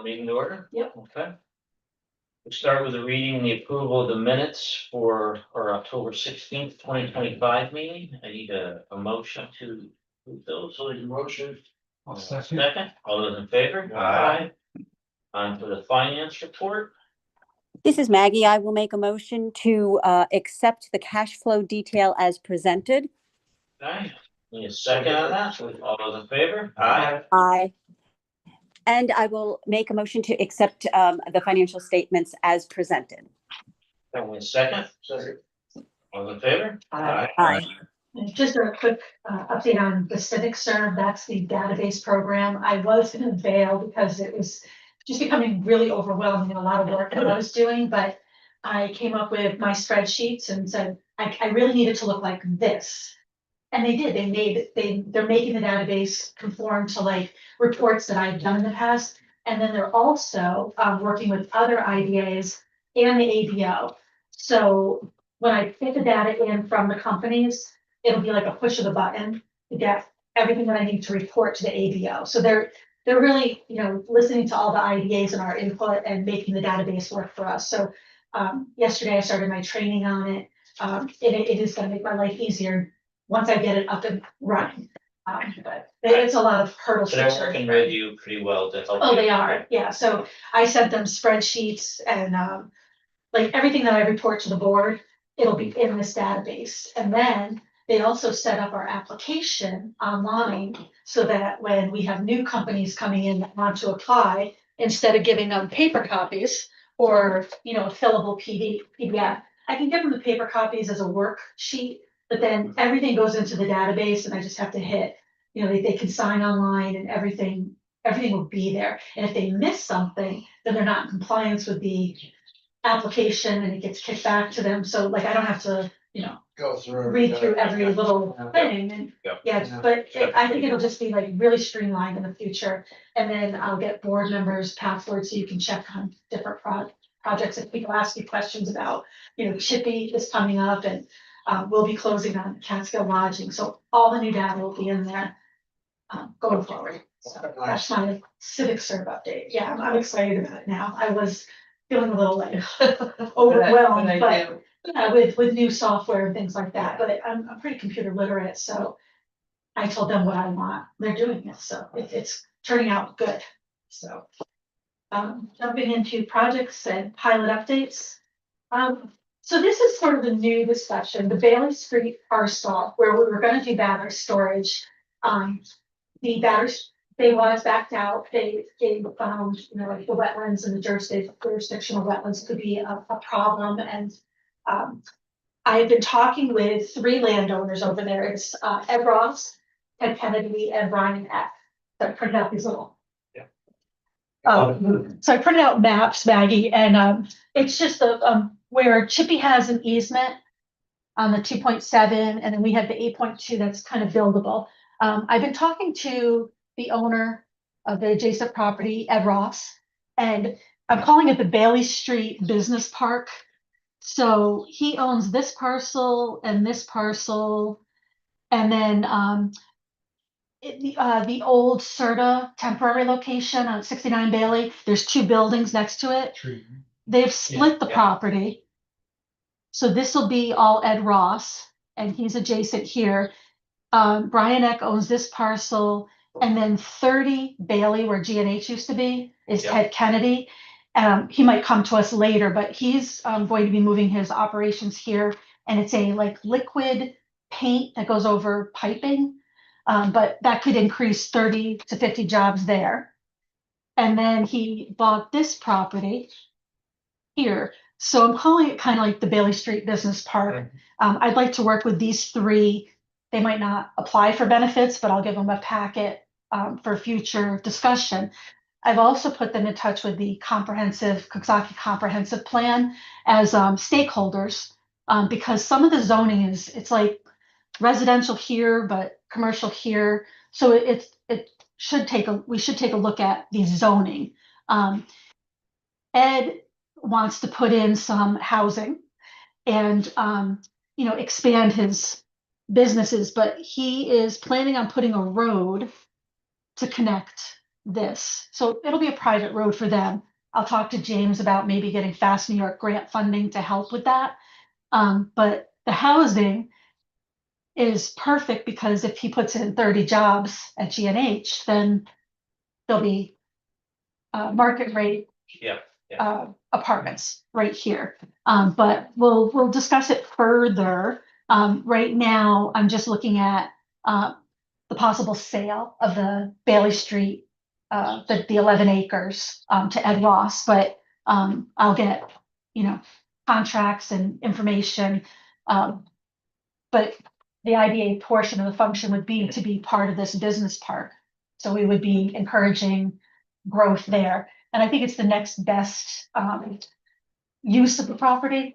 meeting to order? Yep. Okay. We start with the reading and the approval of the minutes for our October 16th, 2025 meeting. I need a motion to approve those. So the motion. Second, all those in favor? Aye. On to the finance report. This is Maggie. I will make a motion to accept the cash flow detail as presented. Okay, need a second on that. All those in favor? Aye. And I will make a motion to accept the financial statements as presented. Can we second? Second. All those in favor? Aye. And just a quick update on the Civic Serve, that's the database program. I was gonna bail because it was just becoming really overwhelming and a lot of work that I was doing, but I came up with my spreadsheets and said, I really need it to look like this. And they did, they're making the database conform to like reports that I've done in the past. And then they're also working with other IDAs and the ABO. So when I get the data in from the companies, it'll be like a push of a button to get everything that I need to report to the ABO. So they're really, listening to all the IDAs and our input and making the database work for us. So yesterday I started my training on it. It is gonna make my life easier once I get it up and running. But it's a lot of hurdles. So they're working with you pretty well to help. Oh, you. they are, yeah. So I sent them spreadsheets and like everything that I report to the board, it'll be in this database. And then they also set up our application online so that when we have new companies coming in that want to apply, instead of giving them paper copies or, a fillable PDF, I can give them the paper copies as a worksheet, but then everything goes into the database and I just have to hit, they can sign online and everything will be there. And if they miss something, then they're not in compliance with the application and it gets kicked back to them. So like, I don't have to, Go through. read through every little thing and, but I think it'll just be like really streamlined in the future. And then I'll get board members passwords so you can check on different projects. If people ask you questions about, Chippy is coming up and we'll be closing on Catskill Lodging. So all the new data will be in there going forward. So that's my Civic Serve update. Yeah, I'm excited about it now. I was feeling a little like overwhelmed, but with new software and things like that. But I'm pretty computer literate, so I told them what I want. They're doing it, so it's turning out good. So jumping into projects and pilot updates. So this is sort of a new discussion, the Bailey Street parcel where we were going to do battery storage. The batteries, they was backed out. They found, like the wetlands and the jurisdictional wetlands could be a problem. And I have been talking with 3 landowners over there. It's Ed Ross, Ted Kennedy, and Brian Eck. So I printed out these little. So I printed out maps, Maggie, and it's just where Chippy has an easement on the 2.7, and then we have the 8.2 that's kind of buildable. I've been talking to the owner of the adjacent property, Ed Ross, and I'm calling it the Bailey Street Business Park. So he owns this parcel, and then the old Serta temporary location on 69 Bailey. There's 2 buildings next to it. They've split the property. So this will be all Ed Ross, and he's adjacent here. Brian Eck owns this parcel, and then 30 Bailey, where G&H used to be, is Ted Kennedy. He might come to us later, but he's going to be moving his operations here, and it's a like liquid paint that goes over piping, but that could increase 30 to 50 jobs there. And then he bought this property here. So I'm calling it kind of like the Bailey Street Business Park. I'd like to work with these 3. They might not apply for benefits, but I'll give them a packet for future discussion. I've also put them in touch with the Coxsackie Comprehensive Plan as stakeholders because some of the zoning it's like residential here, but commercial here. So we should take a look at the zoning. Ed wants to put in some housing and expand his businesses, but he is planning on putting a road to connect this. So it'll be a private road for them. I'll talk to James about maybe getting Fast New York grant funding to help with that. But the housing is perfect because if he puts in 30 jobs at GNH, then there'll be market rate Yeah, apartments right here. But we'll discuss it further. Right now, I'm just looking at the possible sale of the Bailey Street, the 11 acres to Ed Ross, but I'll get, contracts and information. But the IDA portion of the function would be to be part of this business park. So we would be encouraging growth there. And I think it's the next best use of the property.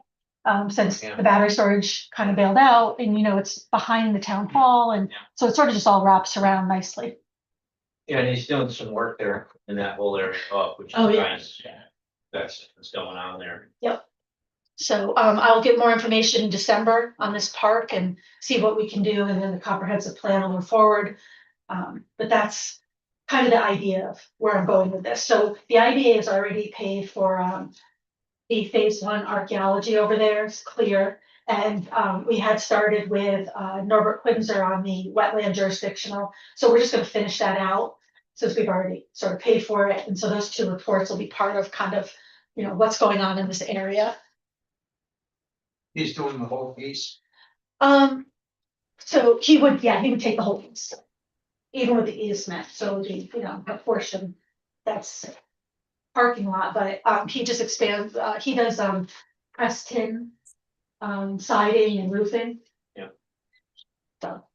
Since Yeah. the battery storage kind of bailed out and, it's behind the town hall. And Yeah. so it sort of just all wraps around nicely. yeah, and he's doing some work there in that whole area up, which is Oh, yeah. nice. That's what's going on there. So I'll get more information in December on this park and see what we can do and then the comprehensive plan will move forward. But that's kind of the idea of where I'm going with this. So the IDA has already paid for the phase 1 archaeology over there is clear. And we had started with Norbert Quinzer on the wetland jurisdictional. So we're just going to finish that out since we've already sort of paid for it. And so those 2 reports will be part of kind of, what's going on in this area. He's doing the whole piece. So he would take the whole piece, even with the easement, so the, a portion that's parking lot, but, he just expands, he does, pressed tin, siding and roofing. Yeah. So.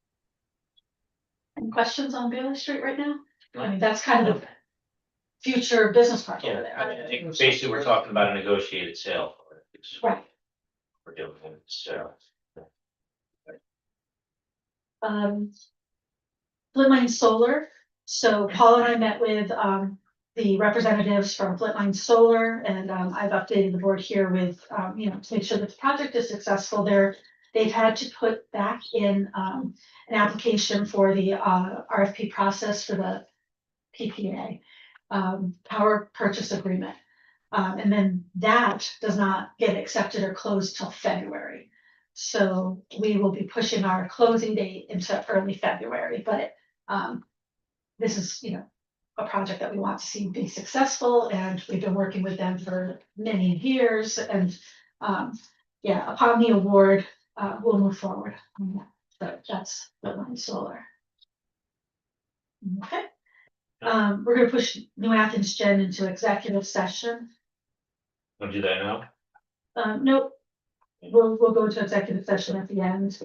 Any questions on Bailey Street right now? No. I mean, that's kind of the future business park over Yeah, there. I think basically we're talking about a negotiated sale. For it. It's- Right. We're doing it, so. Flintline Solar. So Paul and I met with the representatives from Flintline Solar, and I've updated the board here with to make sure that the project is successful. They've had to put back in an application for the RFP process for the PPA, power purchase agreement. And then that does not get accepted or closed till February. So we will be pushing our closing date into early February, but this is, a project that we want to see be successful, and we've been working with them for many years, and upon the award, we'll move forward on that. So that's Flintline Solar. Okay. We're gonna push New Athens Gen into executive session. Wanna do that now? Nope. We'll go to executive session at the end.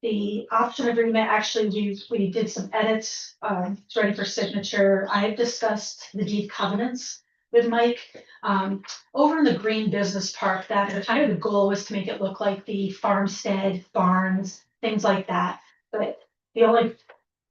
The option agreement, actually, we did some edits, it's ready for signature. I have discussed the deed covenants with Mike. Over in the Greene Business Park, that kind of the goal was to make it look like the farmstead, barns, things like that. But the only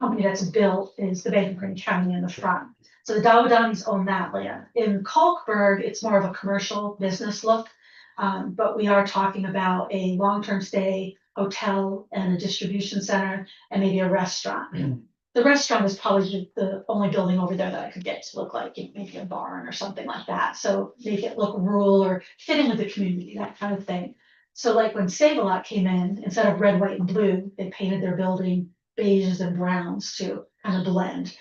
company that's built is the Bank of Greene County in the front. So the Dawadani's own that land. In Kalkberg, it's more of a commercial business look. But we are talking about a long-term stay hotel and a distribution center and maybe a restaurant. The restaurant is probably the only building over there that I could get to look like maybe a barn or something like that. So make it look rural or fit in with the community, that kind of thing. So like when Save-A-Lot came in, instead of red, white, and blue, they painted their building beiges and browns to kind of blend.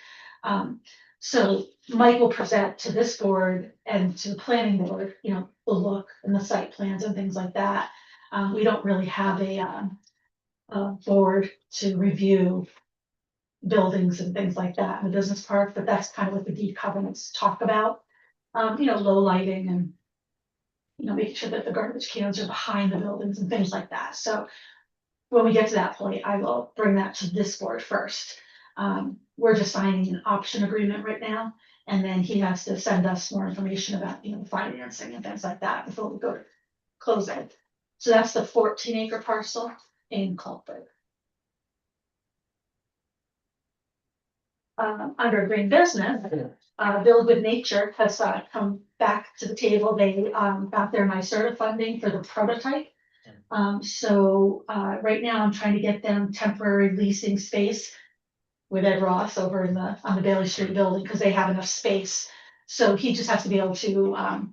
So Mike will present to this board and to the planning board, the look and the site plans and things like that. We don't really have a board to review buildings and things like that in the business park, but that's kind of what the deed covenants talk about. Low lighting and, making sure that the garbage cans are behind the buildings and things like that. So when we get to that point, I will bring that to this board first. We're just signing an option agreement right now, and then he has to send us more information about, financing and things like that before we go to close it. So that's the 14-acre parcel in Kalkberg. Under green business, Build with Nature has come back to the table. They got their NYSERDA funding for the prototype. So right now I'm trying to get them temporary leasing space. with Ed Ross over on the Bailey Street building, because they have enough space. So he just has to be able to,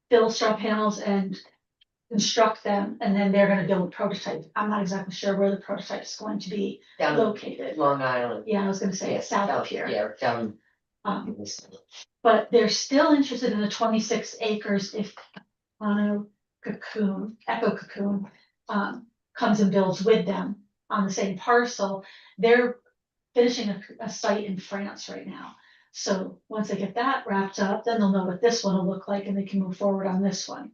build straw panels and construct them, and then they're gonna build a prototype. I'm not exactly sure where the prototype is going to be Down located. Long Island. Yeah, I was gonna say Yeah, it's south of here. Yeah, down. Um, but they're still interested in the 26 acres if Echo Cocoon, comes and builds with them on the same parcel. They're finishing a site in France right now. So once they get that wrapped up, then they'll know what this one will look like and they can move forward on this one.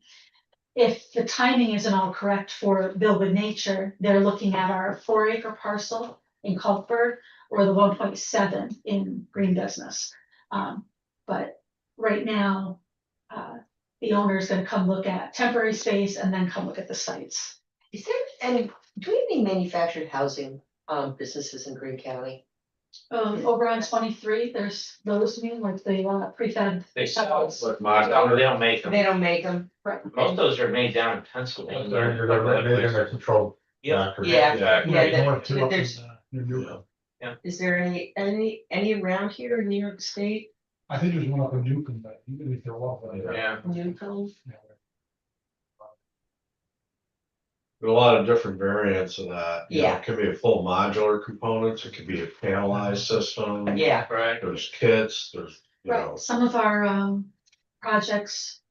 If the timing isn't all correct for Build with Nature, they're looking at our 4-acre parcel in Culpburg or the 1.7 in Green Business. But right now, the owner is gonna come look at temporary space and then come look at the sites. Is there any, do we have any manufactured housing businesses in Greene County? Over on 23, there's those, you mean, like the prefab. They sell, houses. but they don't make them. They don't make them? Right. Most of those are made down in Pennsylvania. They're controlled. Yeah. factory. Yeah, Exactly. yeah, They want to up there's, in, Newcomb. is there any around here in New York State? I think there's one up in Newcomb, but even if they're off. Yeah. Newcomb? There's a lot of different variants of that. You know, Yeah. It could be a full modular components, it could be a panelized system. Yeah, Right. There's kits, there's, you know, Right, some of our projects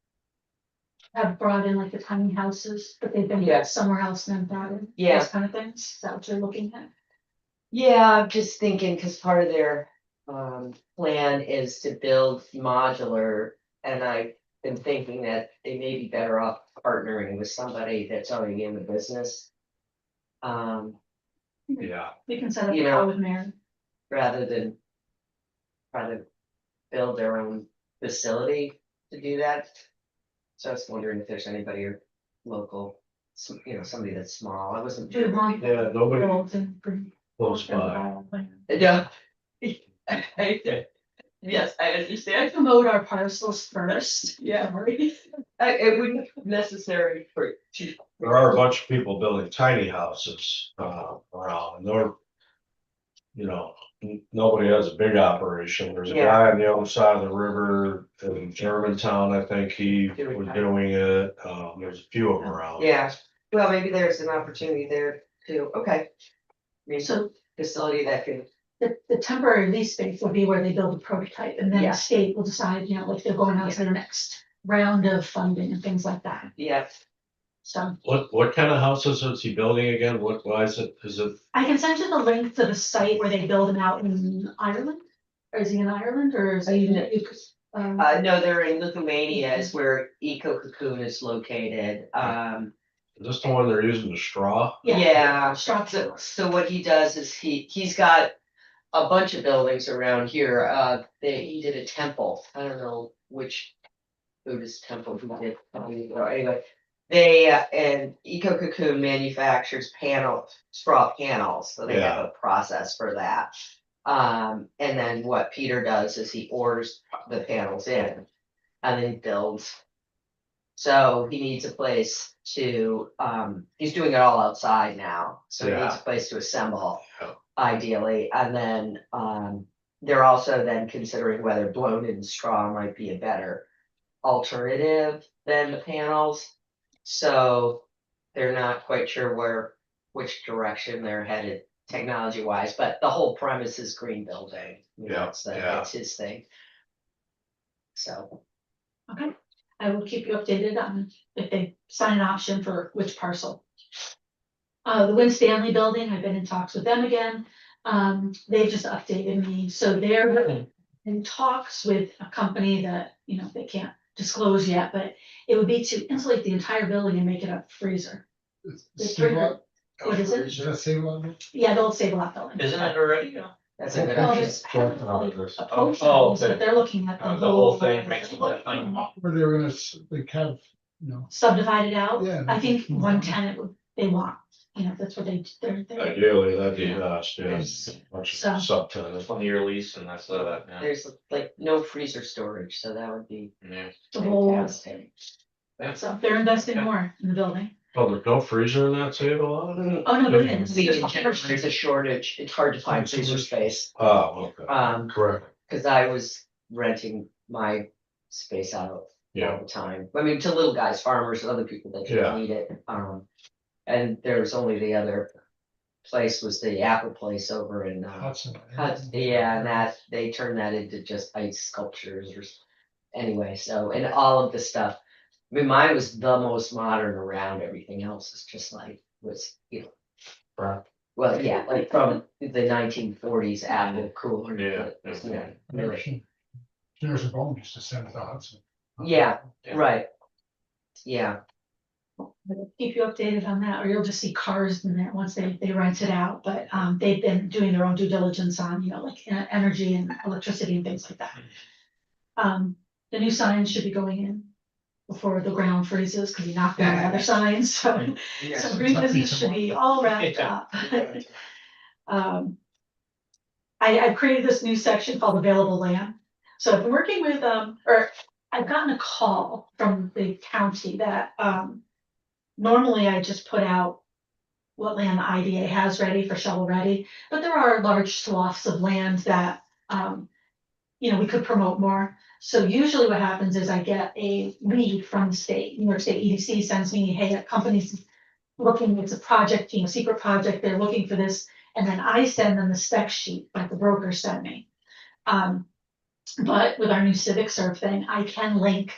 have brought in like the tiny houses, but they've been Yeah. built somewhere else and then brought in. Yeah. Those kind of things, is that what you're looking at? yeah, I'm just thinking, cause part of their plan is to build modular. And I've been thinking that they may be better off partnering with somebody that's already in the business. yeah. We can set up a You know. call with Mary. Rather than try to build their own facility to do that. So I was wondering if there's anybody or local, somebody that's small. I wasn't Do you sure. want Yeah, nobody builds and bring- close by. Yeah. Yes, I I understand. promote our parcels first. Yeah. Sorry. It wouldn't be necessary for to. There are a bunch of people building tiny houses around, and they're, you know, nobody has a big operation. There's a Yeah. guy on the other side of the river in Germantown, I think he was doing it. There's a few of them around. Yeah, well, maybe there's an opportunity there too. Okay. Maybe So facility that could, the temporary lease space will be where they build a prototype and then Yeah. the state will decide, like they're going on to their next round of funding and things like that. yeah, So What kind of houses is he building again? Why is it, I can send you the link to the site where they build them out in Ireland. Or is he in Ireland or is he? no, they're in Lithuania is where Eco Cocoon is located. is this the one they're using the straw? Yeah, Structure. so what he does is he's got a bunch of buildings around here. He did a temple. I don't know which Buddhist temple he did. Anyway, they and Eco Cocoon manufactures straw panels, so they have a process for that. And then what Peter does is he orders the panels in and then builds. So he needs a place to, he's doing it all outside now, so he needs a place to assemble. Yeah. Ideally, and then, they're also then considering whether blown in straw might be a better alternative than the panels. So they're not quite sure which direction they're headed technology wise, but the whole premise is green building. Yeah, That's his thing. So, Okay, I will keep you updated on if they sign an option for which parcel. The Win Stanley building, I've been in talks with them again. They just updated me, so they're in talks with a company that, they can't disclose yet, but it would be to insulate the entire building and make it a freezer. What is it? Is that same one? Yeah, the old Save-A-Lot building. Isn't it already? that's a good Well, option. there's a portion, Oh, but they're looking at the The whole whole. thing. Where they were gonna, like have, Subdivided out. Yeah. I think one tenant they want, that's what they're. Ideally, that'd be best, yeah. Yes. Bunch So- of subtenants. 20-year lease and that's that, yeah. There's like no freezer storage, so that would be The whole, fantastic. so they're investing more in the building. Oh, there's no freezer in that save a lot? Oh, no, there is. See, in general, there's a shortage, it's hard to find freezer space. Oh, okay, correct. Cause I was renting my space out all Yeah, the time. I mean, to little guys, farmers, other people that Yeah. didn't need it. And there was only the other place was the Apple place over in, Hudson. yeah, and that, they turned that into just ice sculptures or, anyway, so, and all of the stuff. I mean, mine was the most modern around, everything else is just like, was, Right. well, yeah, like from the 1940s Apple cooler. Yeah, but it's yeah. not really- There's a bone used to send it to Hudson. Yeah, Yeah. right. Yeah, We'll keep you updated on that, or you'll just see cars in there once they rent it out, but, they've been doing their own due diligence on, like, energy and electricity and things like that. The new signs should be going in before the ground freezes, cause you knocked down the other signs, so Yes. green business should be all wrapped up. Um, I created this new section called available land. So I've been working with, or I've gotten a call from the county that, normally I just put out what land the IDA has ready for shovel ready, but there are large swaths of land that, we could promote more. So usually what happens is I get a lead from the state, New York State EDC sends me, hey, a company's looking, it's a project, secret project, they're looking for this, and then I send them the spec sheet like the broker sent me. But with our new civic serve thing, I can link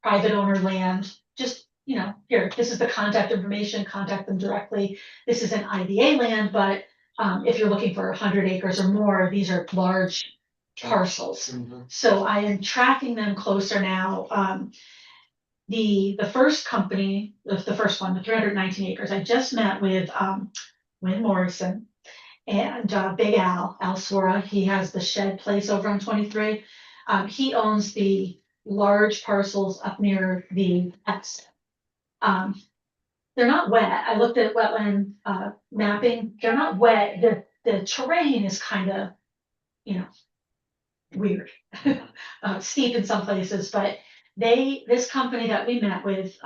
private owner land, just, here, this is the contact information, contact them directly. This is an IDA land, but, if you're looking for 100 acres or more, these are large parcels. So I am tracking them closer now. The first company, the first one, the 319 acres, I just met with, Win Morrison and, Big Al Swora. He has the shed place over on 23. He owns the large parcels up near the exit. They're not wet. I looked at wetland, mapping. They're not wet. The terrain is kind of, weird, steep in some places, but this company that we met with,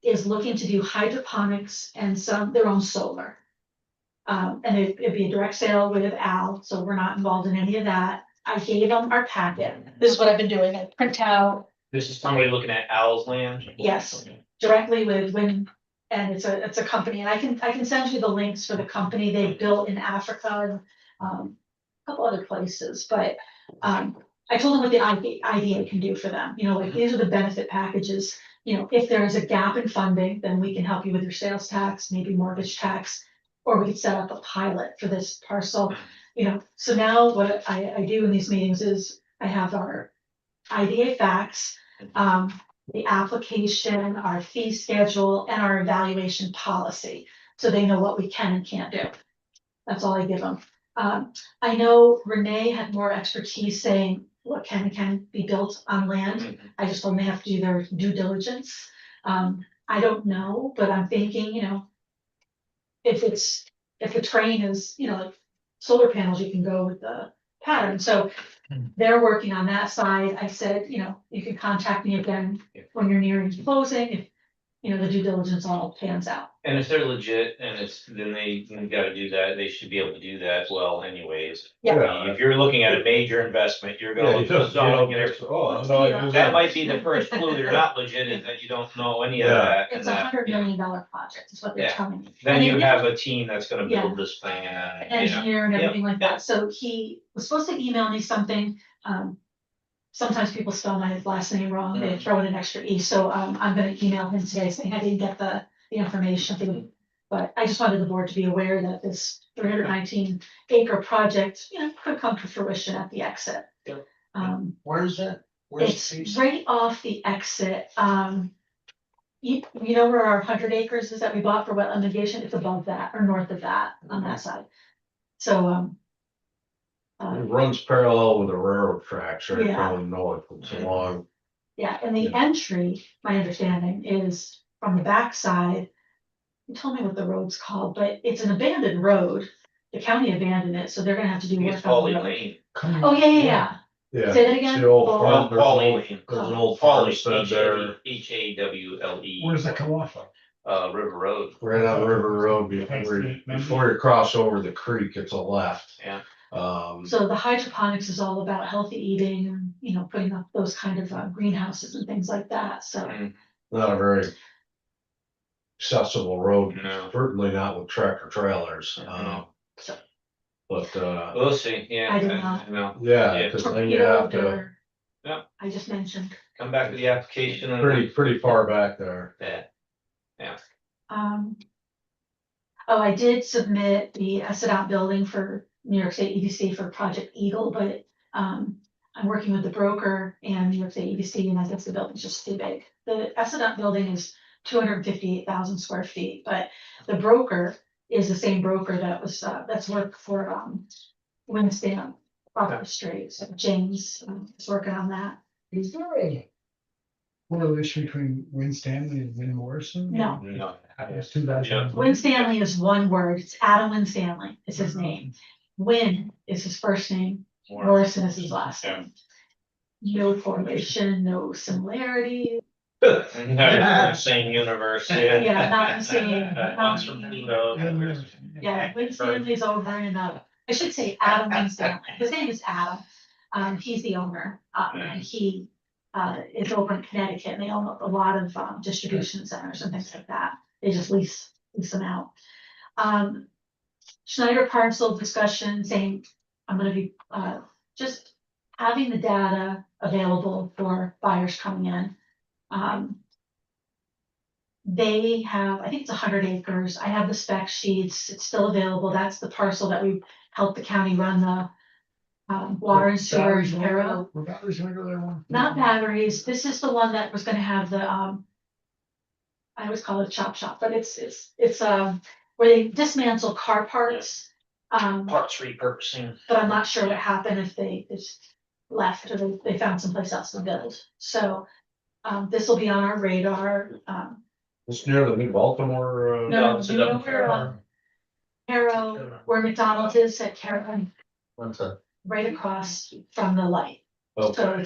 is looking to do hydroponics and their own solar. And it'd be a direct sale with Al, so we're not involved in any of that. I gave them our packet. This is what I've been doing. I print out, This is somebody looking at Al's land? yes, directly with Win, and it's a company, and I can send you the links for the company they built in Africa and, a couple other places, but, I told them what the IDA can do for them, like, these are the benefit packages. If there is a gap in funding, then we can help you with your sales tax, maybe mortgage tax, or we could set up a pilot for this parcel. So now what I do in these meetings is I have our IDA facts, the application, our fee schedule, and our evaluation policy, so they know what we can and can't do. That's all I give them. I know Renee had more expertise saying what can and can't be built on land. I just told them they have to do their due diligence. I don't know, but I'm thinking, if the terrain is, like solar panels, you can go with the pattern. So they're working on that side. I said, you can contact me again when you're nearing closing, if, the due diligence all pans out. And if they're legit and then they gotta do that, they should be able to do that well anyways. Yeah. If you're looking at a major investment, you're Yeah, gonna you look at the don't, you zoning don't and get, everything. oh, no, That might be the first clue they're not legit, is that you don't know any of Yeah. that. It's and that- $100 million project, is what they're Yeah. telling me. Then And you they have a team that's gonna Yeah. build this thing an and, engineer and Yep, everything like yep. that. So he was supposed to email me something. Sometimes people spell my last name wrong. They throw in an extra E. So, I'm gonna email him today saying I didn't get the information. But I just wanted the board to be aware that this 319-acre project, could come to fruition at the exit. Yep. Where is that? Where's the It's piece? right off the exit. You know where our 100 acres is that we bought for wetland mitigation? It's above that or north of that on that side. So, it runs parallel with the railroad tracks right Yeah. from north, it's along. yeah, and the Yeah. entry, my understanding is from the backside. You told me what the road's called, but it's an abandoned road. The county abandoned it, so they're gonna have to do It's work on Folly the road. Lane. Oh, yeah. Yeah. Say that It's again? the old Paul- farm, there's an Folly old, Lane. there's an old Folly, farmstead there. HAWLE. Where's that come off of? River Road. right on River Road before you cross over the creek, it's a left. Yeah. So the hydroponics is all about healthy eating and, you know, putting up those kind of greenhouses and things like that, so. Mm, not a very accessible road, No. certainly not with tractor trailers. Mhm. But, We'll see, yeah. I did not. No, yeah, Yeah. cause then you have to, Torpedoed, Yeah. I just mentioned. come back to the application and. pretty far back there. Yeah. Oh, I did submit the Essedot building for New York State EDC for Project Eagle, but, I'm working with the broker and New York State EDC, and I guess the building's just too big. The Essedot building is 258,000 square feet, but the broker is the same broker that was, that's worked for, Winston off the street, so James is working on that. Is there a correlation between Win Stanley and Win Morrison? No. No. It's too bad. Yeah. Win Stanley is one word, it's Adam Win Stanley is his name. Win is his first name, Morrison is his last Yeah. name. No correlation, no similarity. Same universe, yeah. Yeah, not the same. One's from Pluto. Yeah, Win Stanley's over in, I should say Adam Win Stanley, his name is Adam. He's the owner, and he, is over in Connecticut, and they own a lot of, distribution centers and things like that. They just lease them out. Schneider parcel discussion saying, I'm gonna be, just having the data available for buyers coming in. They have, I think it's 100 acres. I have the spec sheets. It's still available. That's the parcel that we helped the county run the water and sewer Batteries gonna arrow. go- were batteries gonna go there one? Not batteries. This is the one that was gonna have the, I always call it chop shop, but it's where they dismantle car parts. Parts repurposing. But I'm not sure what happened if they just left or they found someplace else to build. So, this will be on our radar. It's near the New Baltimore, No, it's you know up where, Harrow, where McDonald's is at Harrow, what's that? right across from the light. So Okay,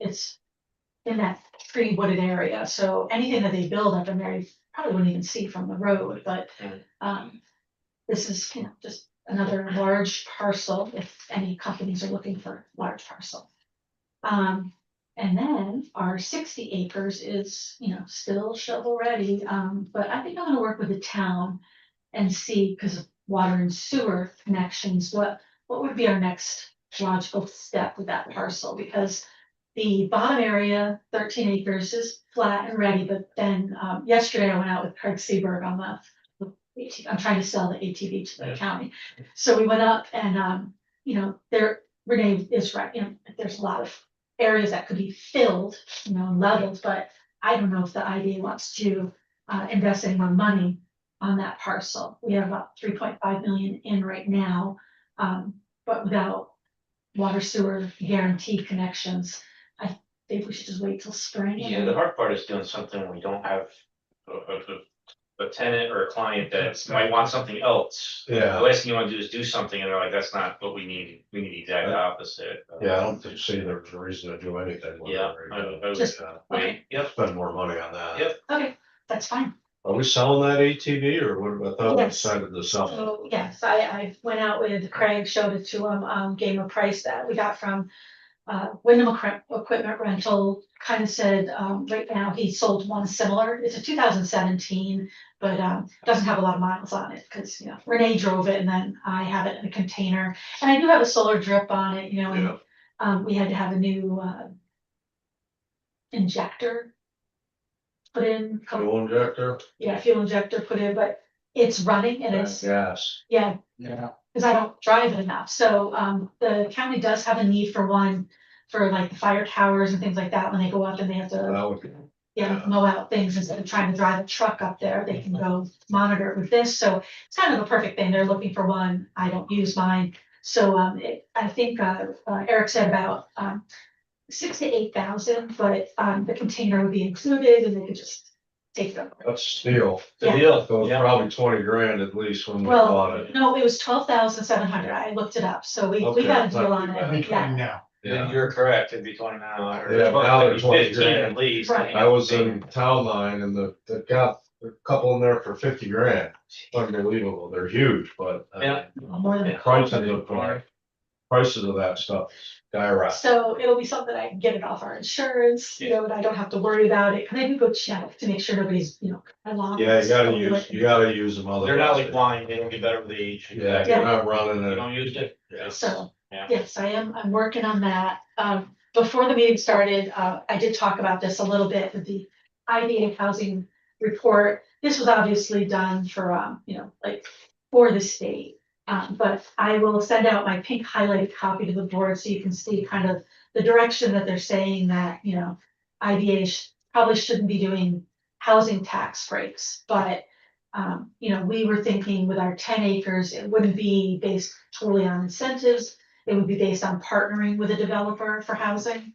it's in that tree wooded area. So anything that they build up in there, you probably wouldn't even see from the road, but, this is, you know, just another large parcel if any companies are looking for large parcel. And then our 60 acres is, you know, still shovel ready, but I think I'm gonna work with the town and see, because of water and sewer connections, what would be our next logical step with that parcel? Because the bottom area, 13 acres, is flat and ready, but then, yesterday I went out with Craig Seberg on the I'm trying to sell the ATV to the county. So we went up and, you know, Renee is right, you know, there's a lot of areas that could be filled, you know, leveled, but I don't know if the IDA wants to, invest any more money on that parcel. We have about 3.5 million in right now, but without water sewer guaranteed connections, I think we should just wait till spring. and Yeah, the hard part is doing something when we don't have a tenant or a client that might want something else. The yeah, last thing you wanna do is do something and they're like, that's not what we need the exact opposite. yeah, I don't see there's a reason to do anything. with it Yeah, right I would, Just- wait, yep, Spend more money on that. Yep. Okay, that's fine. Are we selling that ATV or what? I thought we Yes. decided to sell it. So, yes, I went out with Craig, showed it to him, gave him a price that we got from Wyndham Equipment Rental, kind of said, right now he sold one similar. It's a 2017, but doesn't have a lot of miles on it because, you know, Renee drove it and then I have it in a container. And I do have a solar drip on it, you know, Yeah. and we had to have a new injector put in. Fuel injector? Yeah, fuel injector put in, but it's running and it's, Gas. yeah, Yeah. because I don't drive it enough. So the county does have a need for one for like the fire towers and things like that. When they go up and they have to, That would, mow out things instead of trying to drive a truck up there, they can go monitor it with this. So it's kind of a perfect thing. They're looking for one. I don't use mine. So I think Eric said about 6,000 to 8,000, but the container would be included and they could just take it over. that's steel. the Yeah. deal, So it's yeah. probably 20 grand at least when we Well, bought it. no, it was 12,700. I looked it up. So we Okay, got a not deal on too it. bad. Be Yeah. 20 now. Yeah, you're correct, it'd be 20 now. Yeah, now they're 20 15 grand. at least. Right. I was in town line and they've got a couple in there for 50 grand. Unbelievable. They're huge, but I Yeah. mean, More than. prices of that stuff skyrocket. So it'll be something I can get it off our insurance, and I don't have to worry about it, cause I do go check to make sure nobody's, alarm. Yeah, you gotta use them otherwise. They're not like wine, they don't get better with age. Yeah, Exactly. you're not running You it. don't use it. Yeah. So, Yeah. yes, I'm working on that. Before the meeting started, I did talk about this a little bit with the IDA housing report. This was obviously done for, like, for the state. But I will send out my pink highlighted copy to the board so you can see kind of the direction that they're saying that, IDA probably shouldn't be doing housing tax breaks, but we were thinking with our 10 acres, it wouldn't be based totally on incentives. It would be based on partnering with a developer for housing,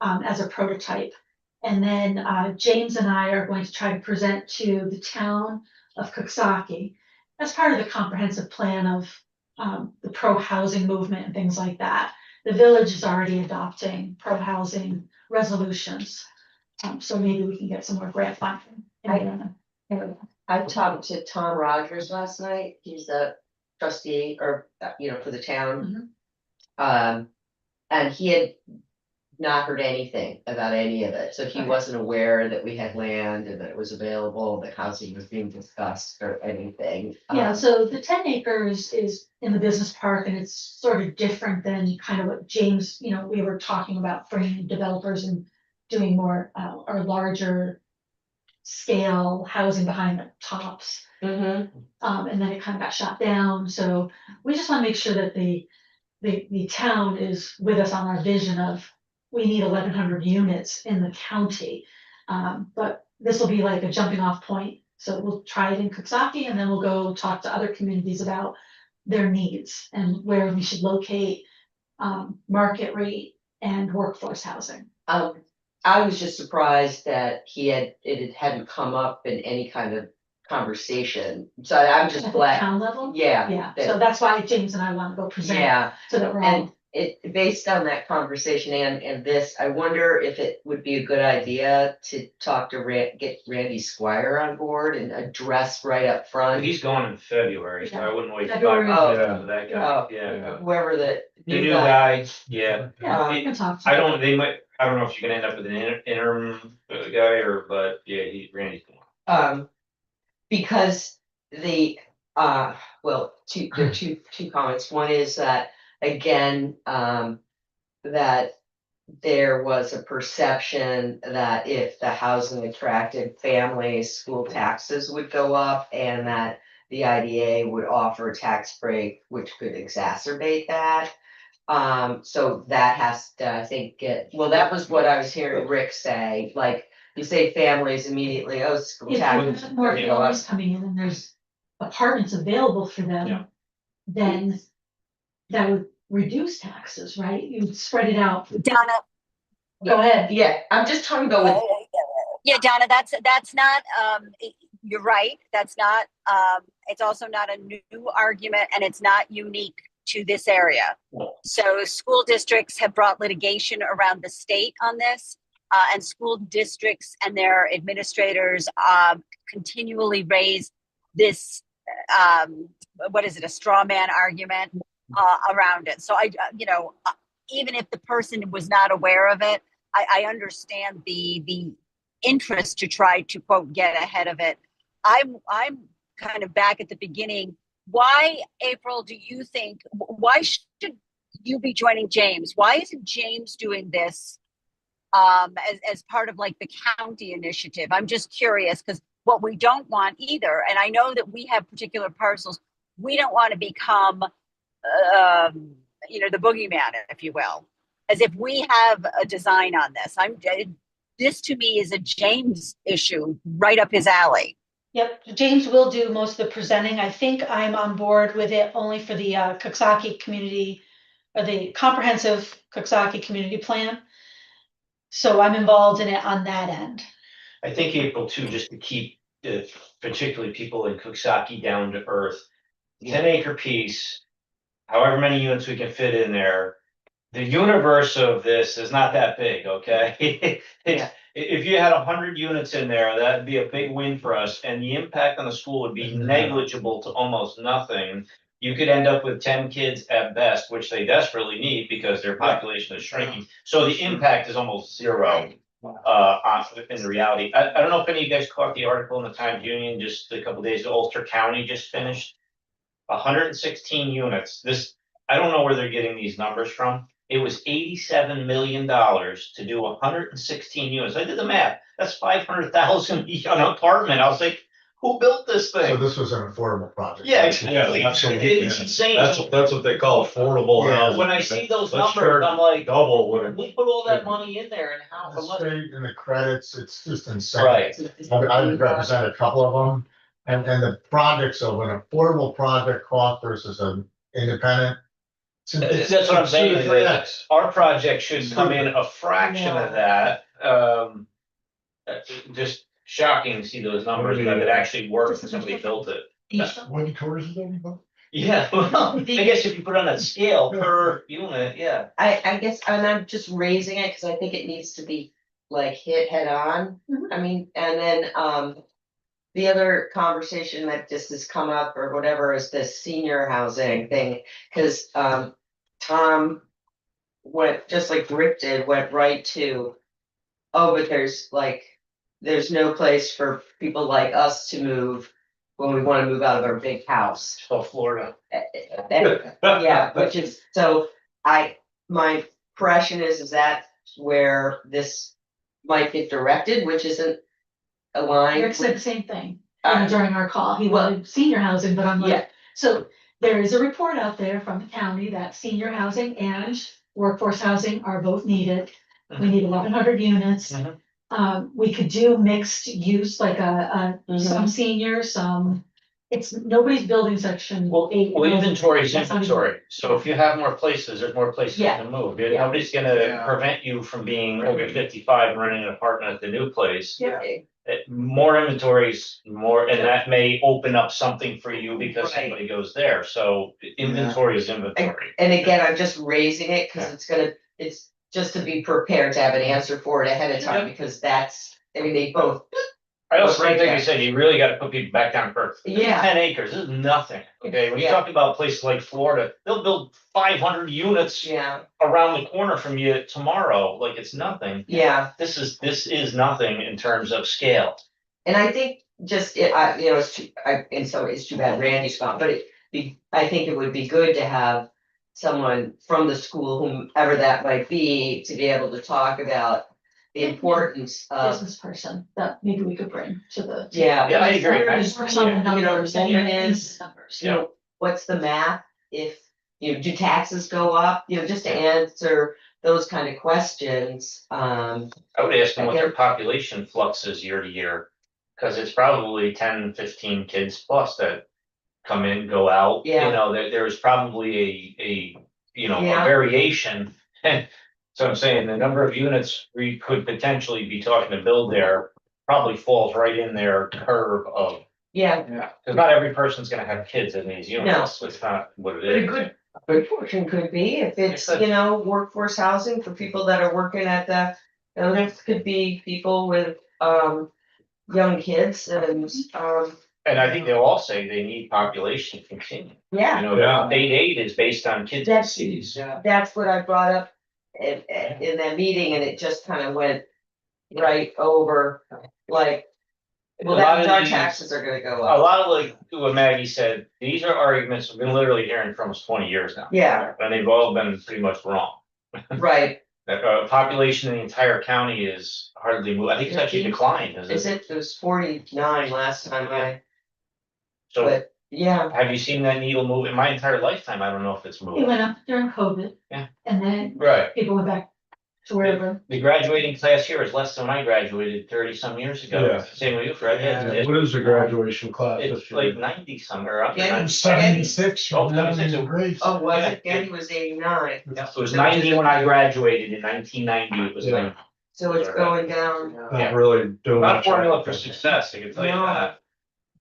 as a prototype. And then, James and I are going to try to present to the town of Cooksaki as part of the comprehensive plan of, the pro-housing movement and things like that. The village is already adopting pro-housing resolutions. So maybe we can get some more grant funding. I talked to Tom Rogers last night, he's a trustee or, for the town. And he had not heard anything about any of it, so he Okay. wasn't aware that we had land and that it was available, that housing was being discussed or anything. Yeah, so the 10 acres is in the business park and it's sort of different than kind of what James, we were talking about bringing developers and doing more, or larger scale housing behind the tops. Mhm. And then it kind of got shot down, so we just wanna make sure that the town is with us on our vision of, we need 1,100 units in the county. But this will be like a jumping off point, so we'll try it in Cooksaki and then we'll go talk to other communities about their needs and where we should locate, market rate and workforce housing. I was just surprised that it hadn't come up in any kind of conversation, so I'm At just the glad, town level? yeah. Yeah, that- so that's why James and I wanna go present, Yeah, so that we're and all, based on that conversation and this, I wonder if it would be a good idea to talk to get Randy Squire on board and address right up front. He's going in February, so I wouldn't wait. February. 5 months for that guy, Oh, yeah. Whoever the The new guy, yeah. yeah, we can talk to. I don't know if you're gonna end up with an interim guy but yeah, Randy's going. Because well, there are two comments. One is that, again, that there was a perception that if the housing attracted families, school taxes would go up and that the IDA would offer a tax break, which could exacerbate that. So that has to, I think, that was what I was hearing Rick say, like, you say families immediately, oh, school If taxes. there's more you know, families coming in and there's apartments available for Yeah. them, then that would reduce taxes, right? You'd spread it out. Donna, Go ahead. Yeah, I'm just talking about with yeah, Donna, that's not, you're right, that's not, it's also not a new argument and it's not unique to this area. No. So school districts have brought litigation around the state on this, and school districts and their administrators continually raise this, what is it, a straw man argument around it. So even if the person was not aware of it, I understand the interest to try to quote get ahead of it. I'm kind of back at the beginning. Why, April, do you think, why should you be joining James? Why isn't James doing this as part of like the county initiative? I'm just curious because what we don't want either, and I know that we have particular parcels, we don't want to become the boogeyman, if you will, as if we have a design on this. This to me is a James issue right up his alley. Yep, James will do most of the presenting. I think I'm on board with it only for the Cooksaki community, or the comprehensive Cooksaki community plan. So I'm involved in it on that end. I think April too, just to keep particularly people in Cooksaki down to earth. 10 acre piece, however many units we can fit in there. The universe of this is not that big, okay? Yeah. If you had 100 units in there, that'd be a big win for us, and the impact on the school would be negligible to almost nothing. You could end up with 10 kids at best, which they desperately need because their population is shrinking. So the impact is almost zero. In reality, I don't know if any of you guys caught the article in the Times Union just a couple days ago. Ulster County just finished 116 units. I don't know where they're getting these numbers from. It was $87 million to do 116 units. I did the math. That's 500,000 each on an apartment. I was like, who built this So thing? this was an affordable project. Yeah, exactly. Yeah, absolutely. It's insane. That's what they call affordable Yeah. housing. When I see those Let's numbers, I'm like, double what it. we put all that money in there and how The much? state and the credits, it's just insane. Right. I represent a couple of them, and the projects of an affordable project cost versus an independent. That's what I'm saying, is that Yes. our project should come in a fraction of that. Just shocking to see those numbers, that it actually worked and somebody built it. What tours is it? Yeah, well, I guess if you put on that scale per unit, yeah. I guess, and I'm just raising it because I think it needs to be like hit head on. Mhm. I mean, and then, the other conversation that just has come up or whatever is this senior housing thing, cause, Tom went, just like Rick did, went right to, oh, but there's no place for people like us to move when we wanna move out of our big house. So Florida. Yeah, which is, so my impression is that where this might get directed, which isn't aligned. Rick said the with- same thing Uh, during our call. He wanted senior housing, but I'm Yeah. like, so there is a report out there from the county that senior housing and workforce housing are both needed. We need 1,100 units. Mhm. We could do mixed use, like some seniors, some, it's, nobody's building section. Well, eight. inventory is That's not even- inventory, so if you have more places, there's more places Yeah. to move. Yeah. Nobody's gonna prevent you from being over 55 and renting an apartment at the new place. Yeah. More inventories, more, and that may open up something for you because Right. somebody goes there, so inventory is inventory. And again, I'm just raising it, cause it's just to be prepared to have an answer for it ahead of time, because I mean, they both, I also Right think there. you said, you really gotta put people back down to earth. Yeah. 10 acres, this is nothing, okay, when you Yeah. talk about places like Florida, they'll build 500 units yeah, around the corner from you tomorrow, like it's nothing. yeah. This is nothing in terms of scale. And I think just, it's too, and so it's too bad Randy's gone, but I think it would be good to have someone from the school, whomever that might be, to be able to talk about the importance of, Business person that maybe we could bring to the. yeah. Yeah, I agree. Just work on the numbers, You know, numbers. you know, what's the math if, do taxes go up, just to answer those kind of questions, I would ask them what their population flux is year to year. Cause it's probably 10, 15 kids plus that come in, go out, Yeah. there is probably a Yeah. variation. So I'm saying the number of units we could potentially be talking to build there probably falls right in their curve of, yeah, cause not every person's gonna have kids in these units, it's not what it but a is. good portion could be, if it's, It could. workforce housing for people that are working at the, this could be people with, young kids and, And I think they'll all say they need population to continue. yeah. Yeah. State aid is based on kids in That's- cities. That's what I brought up in that meeting, and it just kind of went right over, like, well, A lot that of our these- taxes are gonna go A up. lot of like what Maggie said, these are arguments we've been literally hearing for almost 20 years now. Yeah, And they've all been pretty much wrong. right, The population in the entire county is hardly moved. I think it's actually declined, is it was 49 last time So but, yeah, have you seen that needle move? In my entire lifetime, I don't know if it's It moved. went up during COVID. Yeah. And then Right. people went back to wherever. The graduating class here is less than when I graduated 30 some years ago. Yeah. Same with you, Fred. Yeah. What is the graduation class It's this like year? 90 somewhere. Up Yeah, there. 76. Oh, now 76. in Grace. oh, was Yeah. it, Getty was 89, Yeah, so it was 90 when I graduated. In 1990, it was Yeah. like so it's going down. Not really doing not a much. formula for success, I can tell you No. that.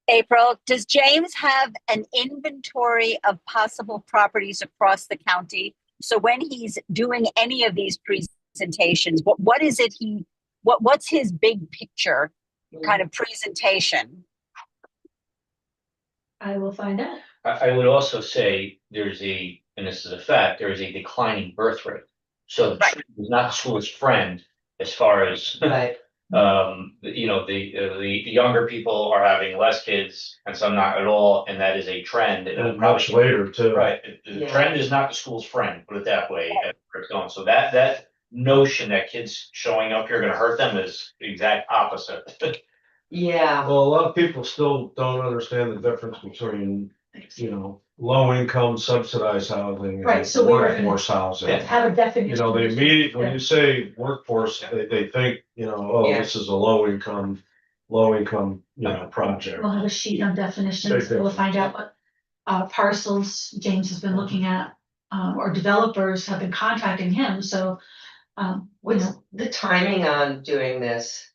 April, does James have an inventory of possible properties across the county? So when he's doing any of these presentations, what is it he what's his big picture kind of presentation? I will find out. I would also say there's and this is a fact, there is a declining birth rate. So the Right. trend is not the school's friend as far as, Right, the younger people are having less kids and some not at all, and that is a trend. And And much later too. Right, the Yeah. trend is not the school's friend, put it that way, as it's going. So that notion that kids showing up here are gonna hurt them is the exact opposite. yeah, Well, a lot of people still don't understand the difference between, low income subsidized housing Right, and so we were- workforce housing. Yeah. Have a definition. They immediately, when you say workforce, they think, Yeah. this is a low income, project. We'll have a sheet on definitions, we'll find out what parcels James has been looking at, or developers have been contacting him, so. what's the timing on doing this?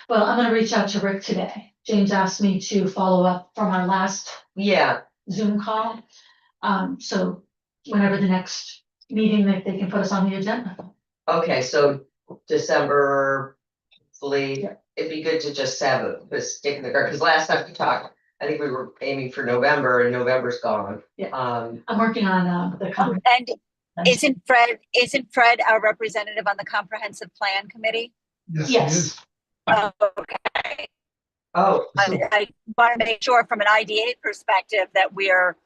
Well, I'm gonna reach out to Rick today. James asked me to follow up from our last Yeah, Zoom call. So whenever the next meeting that they can put us on the agenda. okay, so December, hopefully, Yeah. it'd be good to just have a stick in the ground, because last time we talked, I think we were aiming for November, and November's gone. Yeah. Um, I'm working on the comment. And isn't Fred our representative on the comprehensive plan committee? Yes, he Yes. is. Okay. oh, I want to make sure from an IDA perspective that we're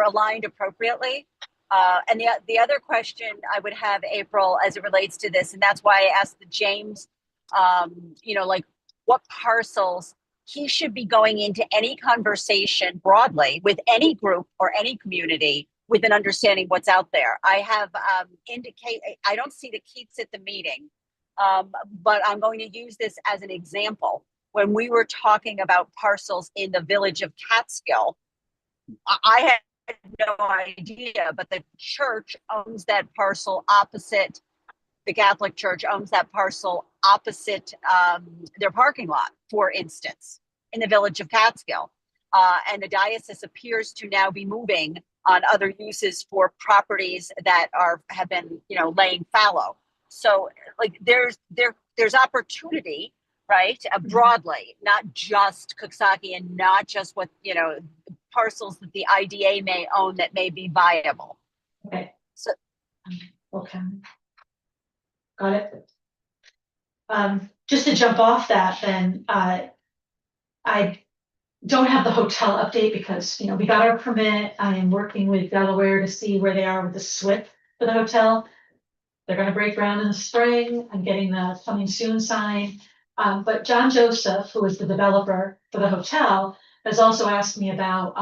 aligned appropriately. And the other question I would have, April, as it relates to this, and that's why I asked James, like what parcels he should be going into any conversation broadly with any group or any community with an understanding what's out there. I have I don't see the Keats at the meeting, but I'm going to use this as an example. When we were talking about parcels in the village of Catskill, I had no idea, but the church owns that parcel opposite, the Catholic Church owns that parcel opposite their parking lot, for instance, in the village of Catskill. And the diocese appears to now be moving on other uses for properties that have been, laying fallow. So like there's opportunity, right? Broadly, not just Cooksaki and not just what, parcels that the IDA may own that may be viable. Okay. So, Okay. Got it. Just to jump off that, then, I don't have the hotel update because, we got our permit. I am working with Delaware to see where they are with the SWIP for the hotel. They're gonna break ground in the spring. I'm getting the coming soon sign. But John Joseph, who is the developer for the hotel, has also asked me about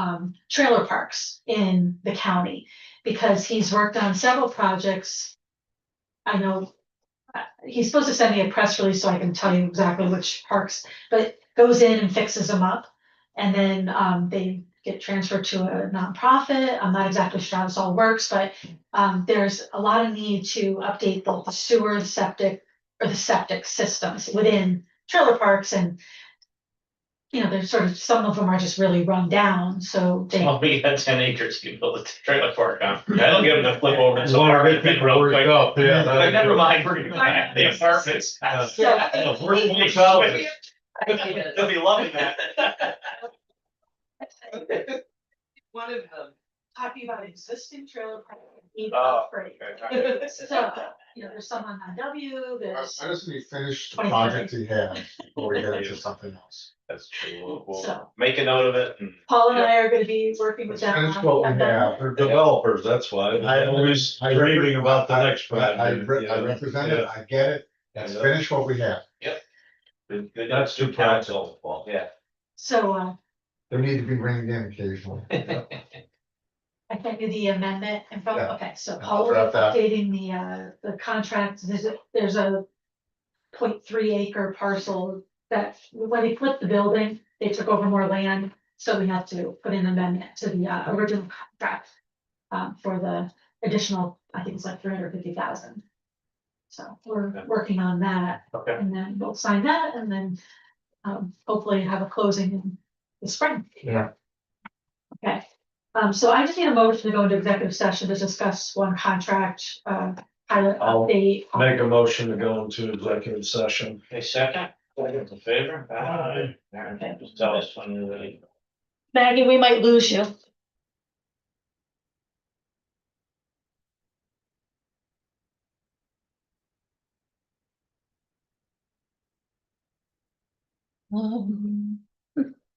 trailer parks in the county because he's worked on several projects. I know he's supposed to send me a press release so I can tell you exactly which parks, but goes in and fixes them up. And then they get transferred to a nonprofit. I'm not exactly sure how this all works, but there's a lot of need to update the sewer, septic, or the septic systems within trailer parks. And there's sort of, some of them are just really run down, so they. Well, we got 10 acres, you build a trailer park on. That'll give them to flip over. As long as people real work quick. up, yeah. But never mind, we're gonna back the apartments. Yeah. They'll be loving that. one of them. Talking about existing trailer park need Oh, upgrade. okay. So, there's some on W, I there's. just need to finish the 23. project he has before we get into something else. That's true. We'll So- make a note of it. And Paul and I are gonna be working with Let's them. finish what we on- have. They're developers, that's why. They're always dreaming about the next I project. represent it, I get it, let's Yeah. finish what we have. good- good- That's too good counsel. practical. Yeah. So, They need to be reined in occasionally. I sent you the amendment info, Yeah. okay, so I'll Paul will be draft that. updating the contract, there's a 0.3 acre parcel that, when they flipped the building, they took over more land, so we have to put an amendment to the original contract for the additional, I think it's like 350,000. So we're Okay. working on that, Okay. and then we'll sign that, and then hopefully have a closing in the spring. Yeah. Okay, so I just need a motion to go into executive session to discuss one contract pilot I'll update. Make a motion to go into executive session. A second, in favor? Aye. Aaron, just tell us when you're ready. Maggie, we might lose you.